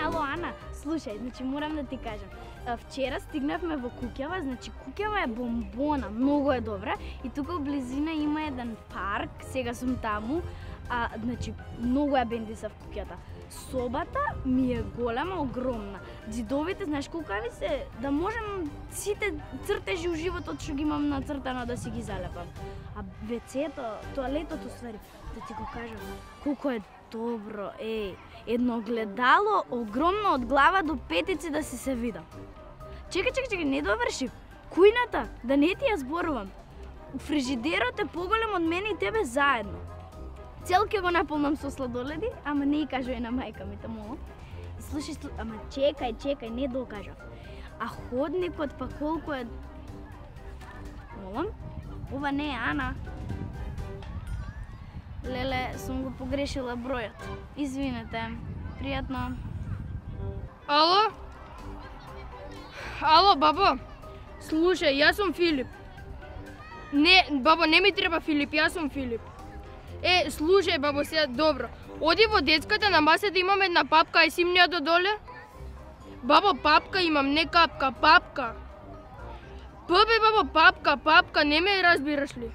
Ало, Ана, слушај, морам да ти кажам. Вчера стигнавме во Куќава, Куќава е бомбона, многу е добра и тука в близина има еден парк, сега сум таму, многу е бендисав куќата. Собата ми е голема, огромна. Џидовите, знаеш колкави се, да можам сите цртежи у животот што ги имам нацртано да си ги залепам. А вецето, тоалетот, уствари, да ти го кажам, колко е добро, едно гледало огромно од глава до петици да си се видам. Чекај, не довршив. Кујната, да не ти ја зборувам. Фрижидерот е поголем од мене и тебе заедно. Цел ке го наполнам со сладоледи, ама не и кажувај на мајка ми, тамо. Слушај, ама чекај, не докажав. А ходникот па колку е... Молам? Ова не е Ана. Леле, сум го погрешила бројот. Извинете. Пријатно. Ало, бабо. Слушај, јас сум Филип. Не, бабо, не ми треба Филип, јас сум Филип. Слушај, бабо, сега добро. Оди во детската, на масата имам една папка, ај си мне додоле. Бабо, папка имам, не капка, папка. Бабо, папка, не ме разбираш ли?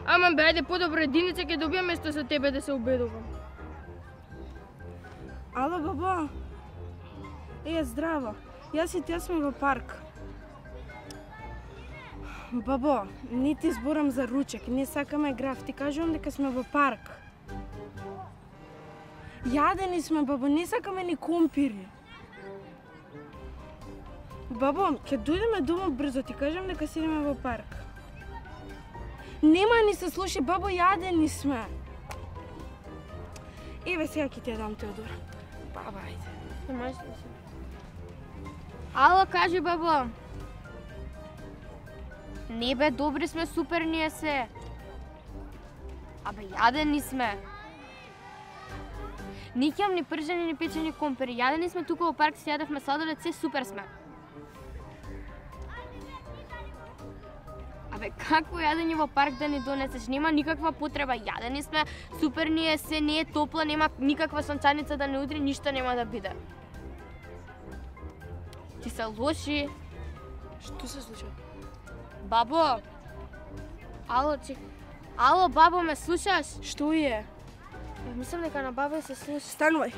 Ама бе, ајде подобро единица ќе добијам место за тебе да се убедувам. Ало, бабо. Здраво. Јас и тя сме во парк. Бабо, не ти зборам за ручек, не сакаме граф, ти кажувам дека сме во парк. Јадени сме, бабо, не сакаме ни компири. Бабо, ќе дојдеме дома брзо, ти кажам дека си идеме во парк. Нема ни се слуши, бабо, јадени сме. Еве сега ќе ти ја дам Теодор. Баба, ајде. Ало, кажи, бабо. Не бе, добри сме, супер ние се. Абе, јадени сме. Не ќе ни пржени, ни печени компери. Јадени сме тука во парк, си јадевме сладолед, се супер сме. Абе, какво јадење во парк да ни донесеш? Нема никаква потреба. Јадени сме, супер ние се, не е топло, нема никаква сончаница да не удри, ништо нема да биде. Ти се лоши. Што се случи? Бабо. Ало, бабо, ме слушаш? Што е? Мислам дека на баба се слуша. Станувај.